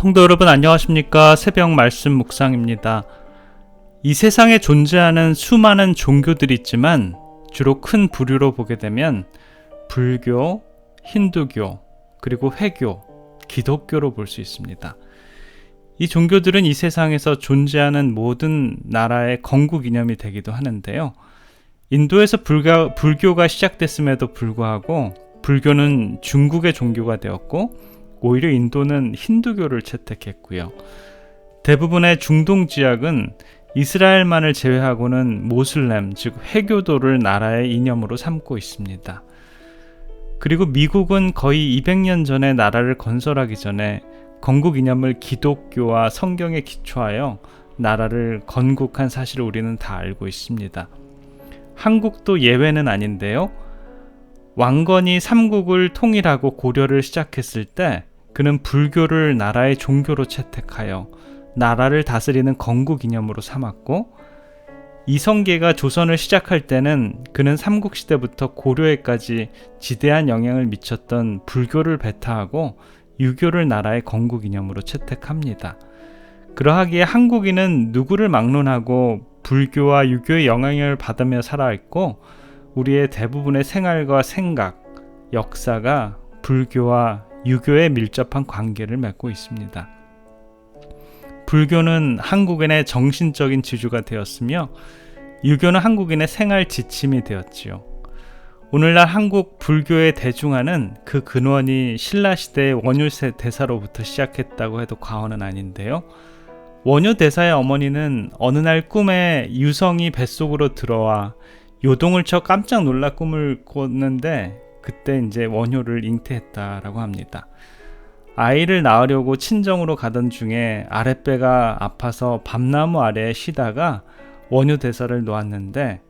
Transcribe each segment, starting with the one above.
성도 여러분 안녕하십니까? 새벽 말씀 묵상입니다. 이 세상에 존재하는 수많은 종교들이 있지만 주로 큰 부류로 보게 되면 불교, 힌두교, 그리고 회교, 기독교로 볼 수 있습니다. 이 종교들은 이 세상에서 존재하는 모든 나라의 건국 이념이 되기도 하는데요. 인도에서 불교가 시작됐음에도 불구하고 불교는 중국의 종교가 되었고 오히려 인도는 힌두교를 채택했고요. 대부분의 중동 지역은 이스라엘만을 제외하고는 모슬렘, 즉 회교도를 나라의 이념으로 삼고 있습니다. 그리고 미국은 거의 200년 전에 나라를 건설하기 전에 건국 이념을 기독교와 성경에 기초하여 나라를 건국한 사실을 우리는 다 알고 있습니다. 한국도 예외는 아닌데요. 왕건이 삼국을 통일하고 고려를 시작했을 때 그는 불교를 나라의 종교로 채택하여 나라를 다스리는 건국 이념으로 삼았고, 이성계가 조선을 시작할 때는 그는 삼국시대부터 고려에까지 지대한 영향을 미쳤던 불교를 배타하고 유교를 나라의 건국 이념으로 채택합니다. 그러하기에 한국인은 누구를 막론하고 불교와 유교의 영향을 받으며 살아있고, 우리의 대부분의 생활과 생각, 역사가 불교와 유교에 밀접한 관계를 맺고 있습니다. 불교는 한국인의 정신적인 지주가 되었으며 유교는 한국인의 생활 지침이 되었지요. 오늘날 한국 불교의 대중화는 그 근원이 신라시대의 원효 대사로부터 시작했다고 해도 과언은 아닌데요. 원효 대사의 어머니는 어느 날 꿈에 유성이 뱃속으로 들어와 요동을 쳐 깜짝 놀라 꿈을 꿨는데 그때 이제 원효를 잉태했다라고 합니다. 아이를 낳으려고 친정으로 가던 중에 아랫배가 아파서 밤나무 아래에 쉬다가 원효 대사를 놓았는데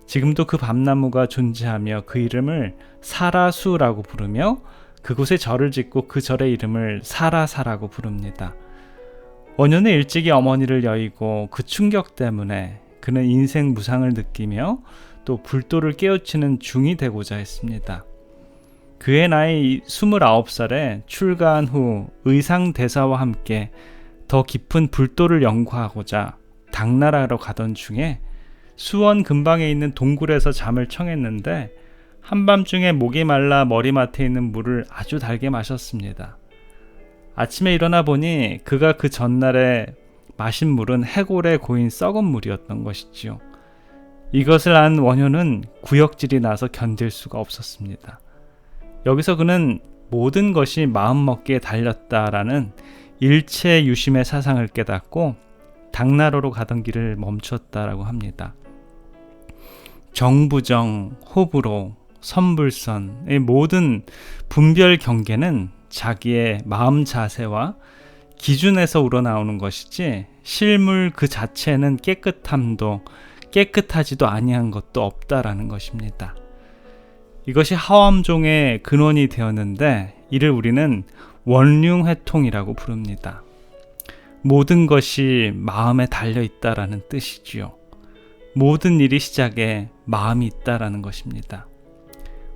지금도 그 밤나무가 존재하며 그 이름을 사라수라고 부르며 그곳에 절을 짓고 그 절의 이름을 사라사라고 부릅니다. 원효는 일찍이 어머니를 여의고 그 충격 때문에 그는 인생 무상을 느끼며 또 불도를 깨우치는 중이 되고자 했습니다. 그의 나이 29살에 출가한 후 의상대사와 함께 더 깊은 불도를 연구하고자 당나라로 가던 중에 수원 근방에 있는 동굴에서 잠을 청했는데 한밤중에 목이 말라 머리맡에 있는 물을 아주 달게 마셨습니다. 아침에 일어나 보니 그가 그 전날에 마신 물은 해골에 고인 썩은 물이었던 것이지요. 이것을 안 원효는 구역질이 나서 견딜 수가 없었습니다. 여기서 그는 모든 것이 마음먹기에 달렸다라는 일체 유심의 사상을 깨닫고 당나라로 가던 길을 멈췄다라고 합니다. 정부정, 호불호, 선불선의 모든 분별 경계는 자기의 마음 자세와 기준에서 우러나오는 것이지 실물 그 자체는 깨끗함도 깨끗하지도 아니한 것도 없다라는 것입니다. 이것이 하엄종의 근원이 되었는데 이를 우리는 원륜회통이라고 부릅니다. 모든 것이 마음에 달려있다라는 뜻이지요. 모든 일이 시작에 마음이 있다라는 것입니다.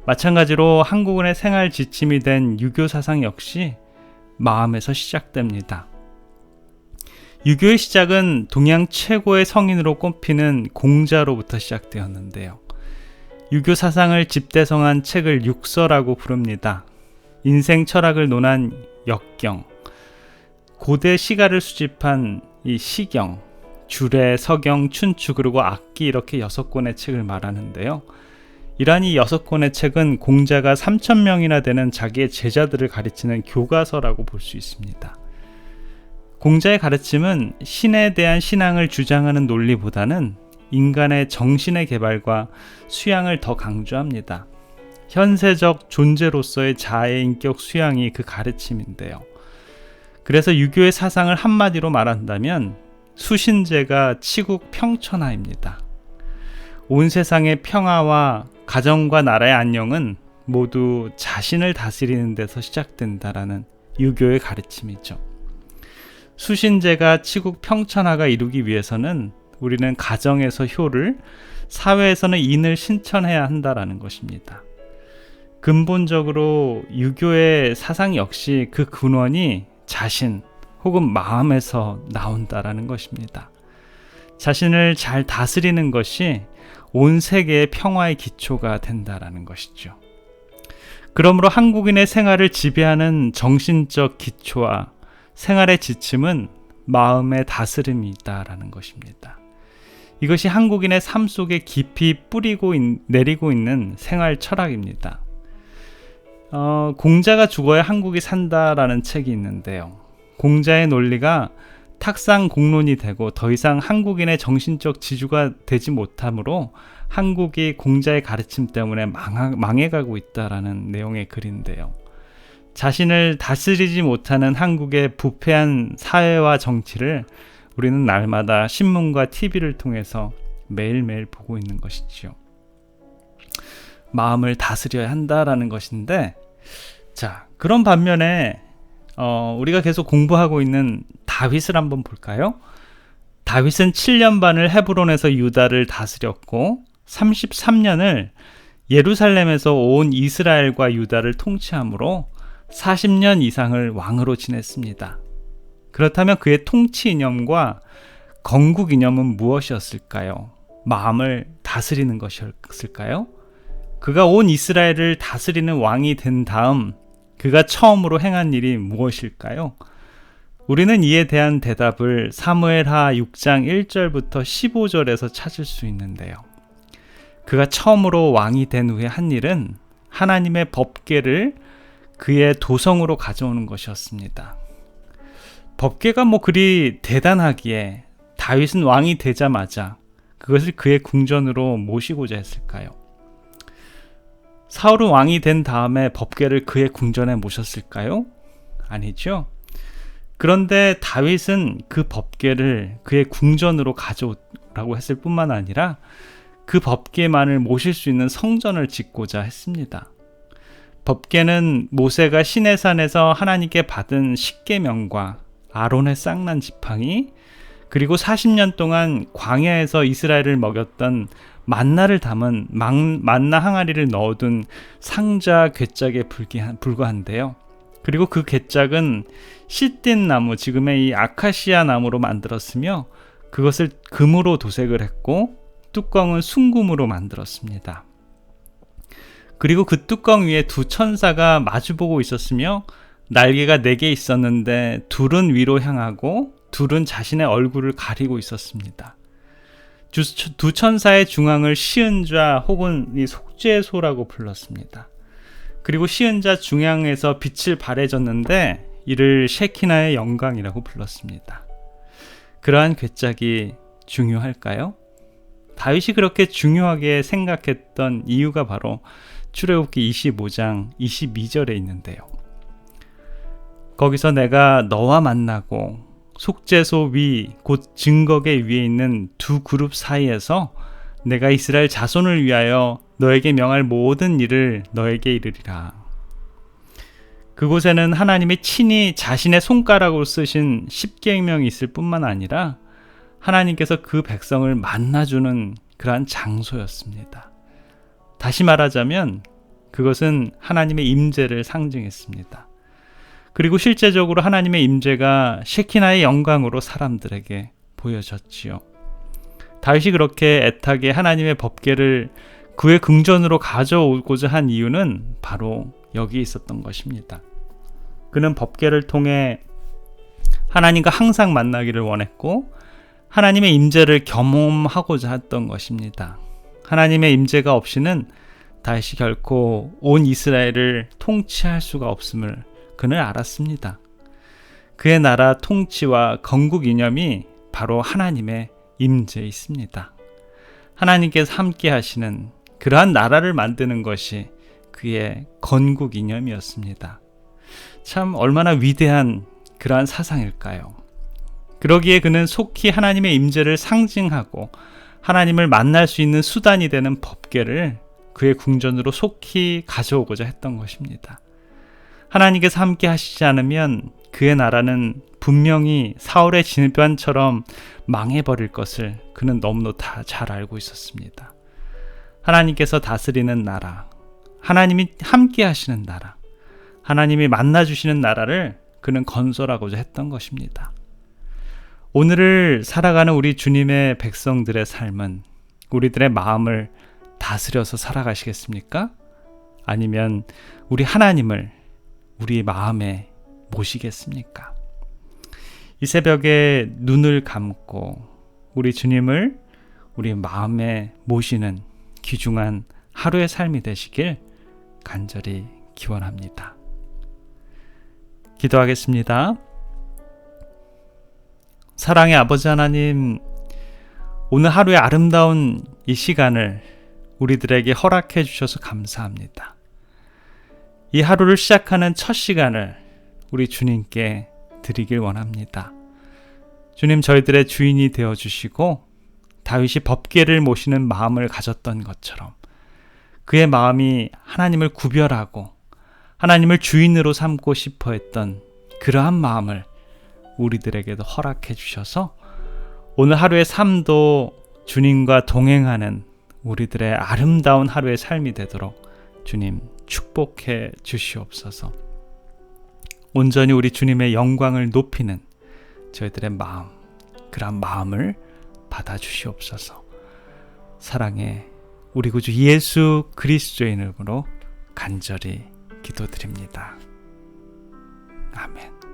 마찬가지로 한국인의 생활 지침이 된 유교 사상 역시 마음에서 시작됩니다. 유교의 시작은 동양 최고의 성인으로 꼽히는 공자로부터 시작되었는데요. 유교 사상을 집대성한 책을 육서라고 부릅니다. 인생 철학을 논한 역경, 고대 시가를 수집한 이 시경, 주례, 서경, 춘추 그리고 악기 이렇게 6권의 책을 말하는데요. 이러한 이 6권의 책은 공자가 3,000명이나 되는 자기의 제자들을 가르치는 교과서라고 볼 수 있습니다. 공자의 가르침은 신에 대한 신앙을 주장하는 논리보다는 인간의 정신의 개발과 수양을 더 강조합니다. 현세적 존재로서의 자아의 인격 수양이 그 가르침인데요. 그래서 유교의 사상을 한마디로 말한다면 수신제가 치국 평천하입니다. 온 세상의 평화와 가정과 나라의 안녕은 모두 자신을 다스리는 데서 시작된다라는 유교의 가르침이죠. 수신제가 치국 평천하가 이루기 위해서는 우리는 가정에서 효를, 사회에서는 인을 실천해야 한다라는 것입니다. 근본적으로 유교의 사상 역시 그 근원이 자신 혹은 마음에서 나온다라는 것입니다. 자신을 잘 다스리는 것이 온 세계의 평화의 기초가 된다라는 것이죠. 그러므로 한국인의 생활을 지배하는 정신적 기초와 생활의 지침은 마음의 다스림이 있다라는 것입니다. 이것이 한국인의 삶 속에 깊이 내리고 있는 생활 철학입니다. 공자가 죽어야 한국이 산다라는 책이 있는데요. 공자의 논리가 탁상 공론이 되고 더 이상 한국인의 정신적 지주가 되지 못하므로 한국이 공자의 가르침 때문에 망해가고 있다라는 내용의 글인데요. 자신을 다스리지 못하는 한국의 부패한 사회와 정치를 우리는 날마다 신문과 TV를 통해서 매일매일 보고 있는 것이지요. 마음을 다스려야 한다라는 것인데, 자, 그런 반면에 우리가 계속 공부하고 있는 다윗을 한번 볼까요? 다윗은 7년 반을 헤브론에서 유다를 다스렸고 33년을 예루살렘에서 온 이스라엘과 유다를 통치함으로 40년 이상을 왕으로 지냈습니다. 그렇다면 그의 통치 이념과 건국 이념은 무엇이었을까요? 마음을 다스리는 것이었을까요? 그가 온 이스라엘을 다스리는 왕이 된 다음 그가 처음으로 행한 일이 무엇일까요? 우리는 이에 대한 대답을 사무엘하 6장 1절부터 15절에서 찾을 수 있는데요. 그가 처음으로 왕이 된 후에 한 일은 하나님의 법궤를 그의 도성으로 가져오는 것이었습니다. 법궤가 그리 대단하기에 다윗은 왕이 되자마자 그것을 그의 궁전으로 모시고자 했을까요? 사울은 왕이 된 다음에 법궤를 그의 궁전에 모셨을까요? 아니죠. 그런데 다윗은 그 법궤를 그의 궁전으로 가져오라고 했을 뿐만 아니라 그 법궤만을 모실 수 있는 성전을 짓고자 했습니다. 법궤는 모세가 시내산에서 하나님께 받은 십계명과 아론의 쌍난 지팡이, 그리고 40년 동안 광야에서 이스라엘을 먹였던 만나를 담은 만나 항아리를 넣어둔 상자 궤짝에 불과한데요. 그리고 그 궤짝은 시띠 나무, 지금의 이 아카시아 나무로 만들었으며 그것을 금으로 도색을 했고 뚜껑은 순금으로 만들었습니다. 그리고 그 뚜껑 위에 두 천사가 마주보고 있었으며 날개가 4개 있었는데 둘은 위로 향하고 둘은 자신의 얼굴을 가리고 있었습니다. 두 천사의 중앙을 시은좌 혹은 이 속죄소라고 불렀습니다. 그리고 시은좌 중앙에서 빛을 발해졌는데 이를 셰키나의 영광이라고 불렀습니다. 그러한 궤짝이 중요할까요? 다윗이 그렇게 중요하게 생각했던 이유가 바로 출애굽기 25장 22절에 있는데요. 거기서 내가 너와 만나고 속죄소 위 곧 증거궤 위에 있는 두 그룹 사이에서 내가 이스라엘 자손을 위하여 너에게 명할 모든 일을 너에게 이르리라. 그곳에는 하나님이 친히 자신의 손가락으로 쓰신 십계명이 있을 뿐만 아니라 하나님께서 그 백성을 만나주는 그러한 장소였습니다. 다시 말하자면 그것은 하나님의 임재를 상징했습니다. 그리고 실제적으로 하나님의 임재가 셰키나의 영광으로 사람들에게 보여졌지요. 다윗이 그렇게 애타게 하나님의 법궤를 그의 궁전으로 가져오고자 한 이유는 바로 여기 있었던 것입니다. 그는 법궤를 통해 하나님과 항상 만나기를 원했고 하나님의 임재를 경험하고자 했던 것입니다. 하나님의 임재가 없이는 다윗이 결코 온 이스라엘을 통치할 수가 없음을 그는 알았습니다. 그의 나라 통치와 건국 이념이 바로 하나님의 임재에 있습니다. 하나님께서 함께 하시는 그러한 나라를 만드는 것이 그의 건국 이념이었습니다. 참 얼마나 위대한 그러한 사상일까요? 그러기에 그는 속히 하나님의 임재를 상징하고 하나님을 만날 수 있는 수단이 되는 법궤를 그의 궁전으로 속히 가져오고자 했던 것입니다. 하나님께서 함께 하시지 않으면 그의 나라는 분명히 사울의 진변처럼 망해버릴 것을 그는 너무나 다 잘 알고 있었습니다. 하나님께서 다스리는 나라, 하나님이 함께 하시는 나라, 하나님이 만나주시는 나라를 그는 건설하고자 했던 것입니다. 오늘을 살아가는 우리 주님의 백성들의 삶은 우리들의 마음을 다스려서 살아가시겠습니까? 아니면 우리 하나님을 우리 마음에 모시겠습니까? 이 새벽에 눈을 감고 우리 주님을 우리 마음에 모시는 귀중한 하루의 삶이 되시길 간절히 기원합니다. 기도하겠습니다. 사랑의 아버지 하나님, 오늘 하루의 아름다운 이 시간을 우리들에게 허락해 주셔서 감사합니다. 이 하루를 시작하는 첫 시간을 우리 주님께 드리길 원합니다. 주님, 저희들의 주인이 되어주시고 다윗이 법궤를 모시는 마음을 가졌던 것처럼 그의 마음이 하나님을 구별하고 하나님을 주인으로 삼고 싶어 했던 그러한 마음을 우리들에게도 허락해 주셔서 오늘 하루의 삶도 주님과 동행하는 우리들의 아름다운 하루의 삶이 되도록 주님 축복해 주시옵소서. 온전히 우리 주님의 영광을 높이는 저희들의 마음, 그런 마음을 받아 주시옵소서. 사랑해 우리 구주 예수 그리스도의 이름으로 간절히 기도드립니다. 아멘.